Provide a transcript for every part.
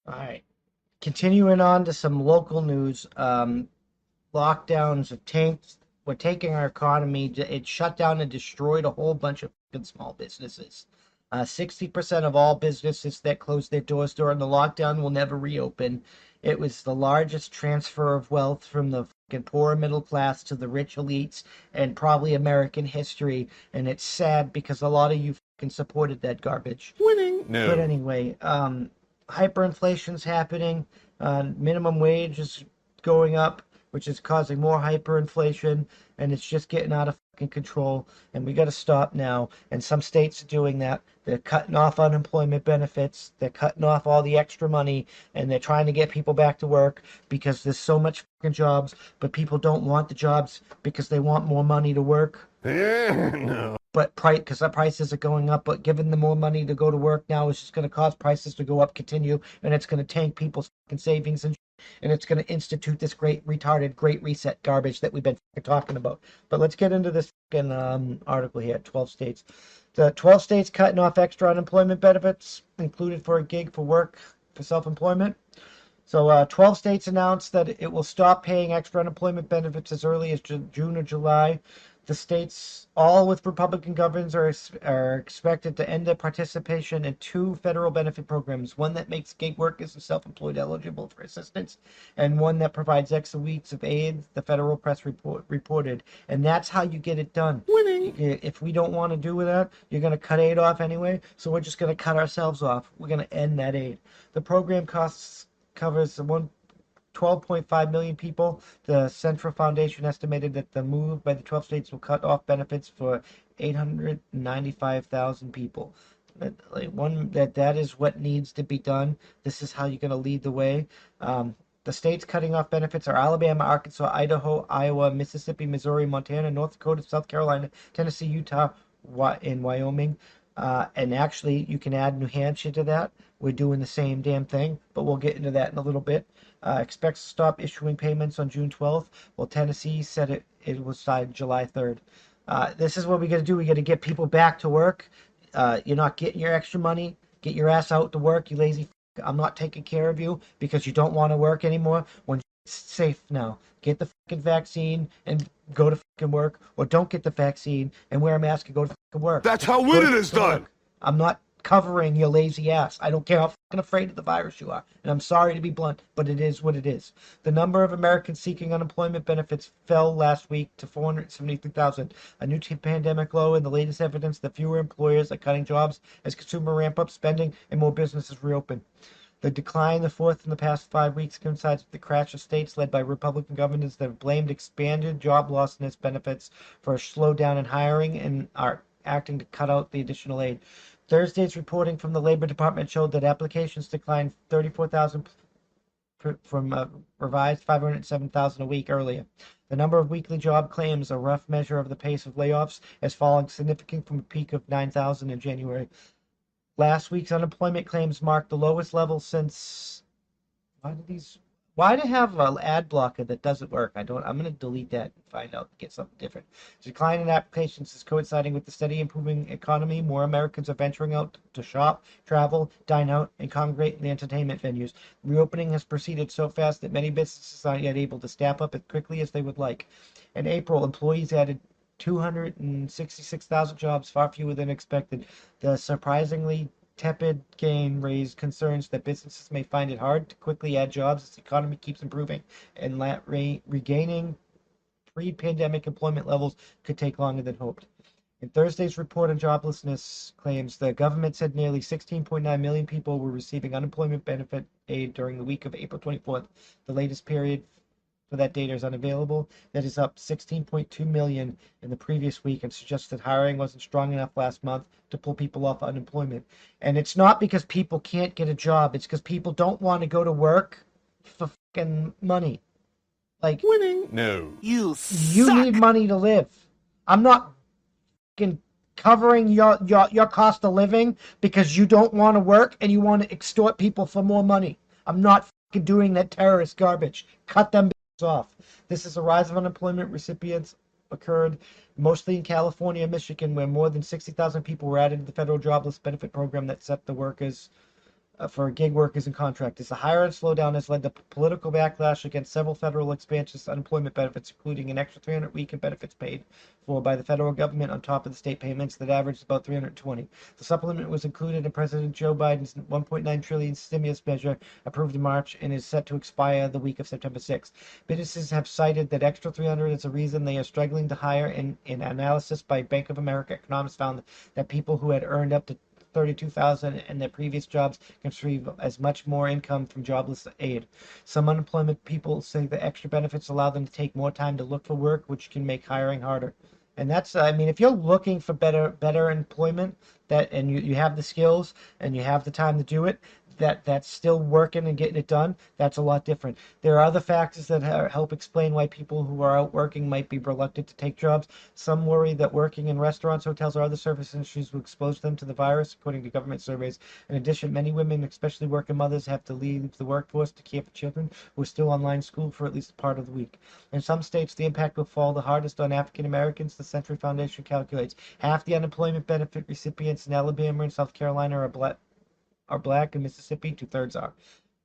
All right. Continuing on to some local news. Lockdowns have tanked. We're taking our economy. It shut down and destroyed a whole bunch of fucking small businesses. 60% of all businesses that closed their doors during the lockdown will never reopen. It was the largest transfer of wealth from the fucking poor middle class to the rich elites and probably American history. And it's sad because a lot of you fucking supported that garbage. Winning. But No. anyway, hyperinflation's happening. Minimum wage is going up, which is causing more hyperinflation, and it's just getting out of fucking control. And we got to stop now. And some states are doing that. They're cutting off unemployment benefits. They're cutting off all the extra money, and they're trying to get people back to work because there's so much fucking jobs, but people don't want the jobs because they want more money to work. No. But because the prices are going up, but giving them more money to go to work now is just going to cause prices to go up, continue, and it's going to tank people's fucking savings and it's going to institute this great retarded great reset garbage that we've been talking about. But let's get into this fucking article here. 12 states. The 12 states cutting off extra unemployment benefits included for a gig for work for self-employment. So 12 states announced that it will stop paying extra unemployment benefits as early as June or July. The states, all with Republican governors, are expected to end their participation in two federal benefit programs, one that makes gig workers and self-employed eligible for assistance, and one that provides extra weeks of aid, the federal press reported. And that's how you get it done. Winning. If we don't want to do that, you're going to cut aid off anyway, so we're just going to cut ourselves off. We're going to end that aid. The program covers 12.5 million people. The Central Foundation estimated that the move by the 12 states will cut off benefits for 895,000 people. That is what needs to be done. This is how you're going to lead the way. The states cutting off benefits are Alabama, Arkansas, Idaho, Iowa, Mississippi, Missouri, Montana, North Dakota, South Carolina, Tennessee, Utah, and Wyoming. And actually, you can add New Hampshire to that. We're doing the same damn thing, but we'll get into that in a little bit. Expects to stop issuing payments on June 12th. Well, Tennessee said it was signed July 3rd. This is what we got to do. We got to get people back to work. You're not getting your extra money. Get your ass out to work, you lazy. I'm not taking care of you because you don't want to work anymore. When it's safe now, get the fucking vaccine and go to fucking work, or don't get the vaccine and wear a mask and go to fucking work. That's how Go to winning is fucking done. work. I'm not covering your lazy ass. I don't care how fucking afraid of the virus you are. And I'm sorry to be blunt, but it is what it is. The number of Americans seeking unemployment benefits fell last week to 473,000, a new pandemic low and the latest evidence that fewer employers are cutting jobs as consumer ramp up spending and more businesses reopen. The decline, the fourth in the past 5 weeks, coincides with the crash of states led by Republican governors that have blamed expanded job loss benefits for a slowdown in hiring and are acting to cut out the additional aid. Thursday's reporting from the Labor Department showed that applications declined 34,000 from a revised 507,000 a week earlier. The number of weekly job claims, a rough measure of the pace of layoffs, has fallen significantly from a peak of 9,000 in January. Last week's unemployment claims marked the lowest level since. Why do have an ad blocker that doesn't work? I'm going to delete that and find out, get something different. The decline in applications is coinciding with the steady improving economy. More Americans are venturing out to shop, travel, dine out, and congregate in the entertainment venues. Reopening has proceeded so fast that many businesses aren't yet able to staff up as quickly as they would like. In April, employees added 266,000 jobs, far fewer than expected. The surprisingly tepid gain raised concerns that businesses may find it hard to quickly add jobs as the economy keeps improving, and regaining pre-pandemic employment levels could take longer than hoped. In Thursday's report on joblessness claims, the government said nearly 16.9 million people were receiving unemployment benefit aid during the week of April 24th. The latest period for that data is unavailable. That is up 16.2 million in the previous week and suggests that hiring wasn't strong enough last month to pull people off unemployment. And it's not because people can't get a job, it's because people don't want to go to work for fucking money. Like, Winning. No. you need money to live. I'm not fucking covering your cost of living because you don't want to work and you want to extort people for more money. I'm not fucking doing that terrorist garbage. Cut them off. This is a rise of unemployment recipients occurred mostly in California and Michigan, where more than 60,000 people were added to the federal jobless benefit program that set the workers for gig workers and contractors. The hiring slowdown has led to political backlash against several federal expansions to unemployment benefits, including an extra 300 week in benefits paid for by the federal government on top of the state payments that averaged about 320. The supplement was included in President Joe Biden's 1.9 trillion stimulus measure approved in March and is set to expire the week of September 6th. Businesses have cited that extra 300 is a reason they are struggling to hire. In analysis by Bank of America, economists found that people who had earned up to 32,000 in their previous jobs can receive as much more income from jobless aid. Some unemployment people say the extra benefits allow them to take more time to look for work, which can make hiring harder. And that's, I mean, if you're looking for better employment, and you have the skills and you have the time to do it, that's still working and getting it done, that's a lot different. There are other factors that help explain why people who are out working might be reluctant to take jobs. Some worry that working in restaurants, hotels, or other service industries will expose them to the virus, according to government surveys. In addition, many women, especially working mothers, have to leave the workforce to care for children who are still online school for at least a part of the week. In some states, the impact will fall the hardest on African Americans. The Century Foundation calculates half the unemployment benefit recipients in Alabama and South Carolina are black. In Mississippi, two-thirds are.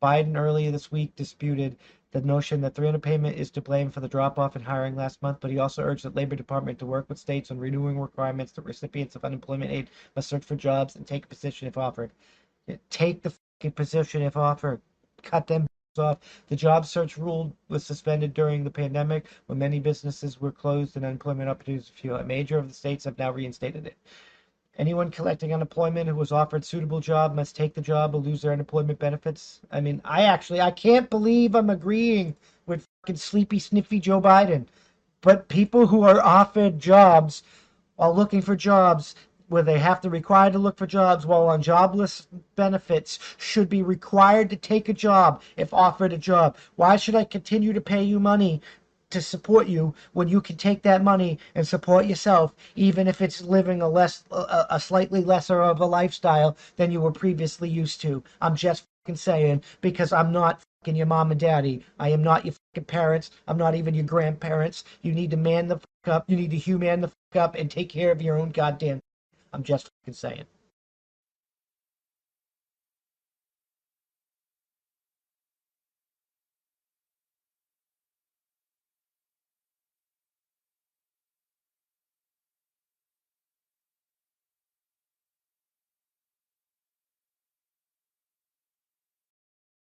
Biden earlier this week disputed the notion that 300 payment is to blame for the drop-off in hiring last month, but he also urged the Labor Department to work with states on renewing requirements that recipients of unemployment aid must search for jobs and take a position if offered. Take the fucking position if offered. Cut them off. The job search rule was suspended during the pandemic when many businesses were closed and unemployment opportunities were few. A major of the states have now reinstated it. Anyone collecting unemployment who was offered suitable job must take the job or lose their unemployment benefits. I mean, I can't believe I'm agreeing with fucking sleepy, sniffy Joe Biden. But people who are offered jobs are looking for jobs where they have to require to look for jobs while on jobless benefits should be required to take a job if offered a job. Why should I continue to pay you money to support you when you can take that money and support yourself, even if it's living a slightly lesser of a lifestyle than you were previously used to? I'm just fucking saying, because I'm not fucking your mom and daddy. I am not your fucking parents. I'm not even your grandparents. You need to man the fuck up. You need to human the fuck up and take care of your own goddamn. I'm just fucking saying.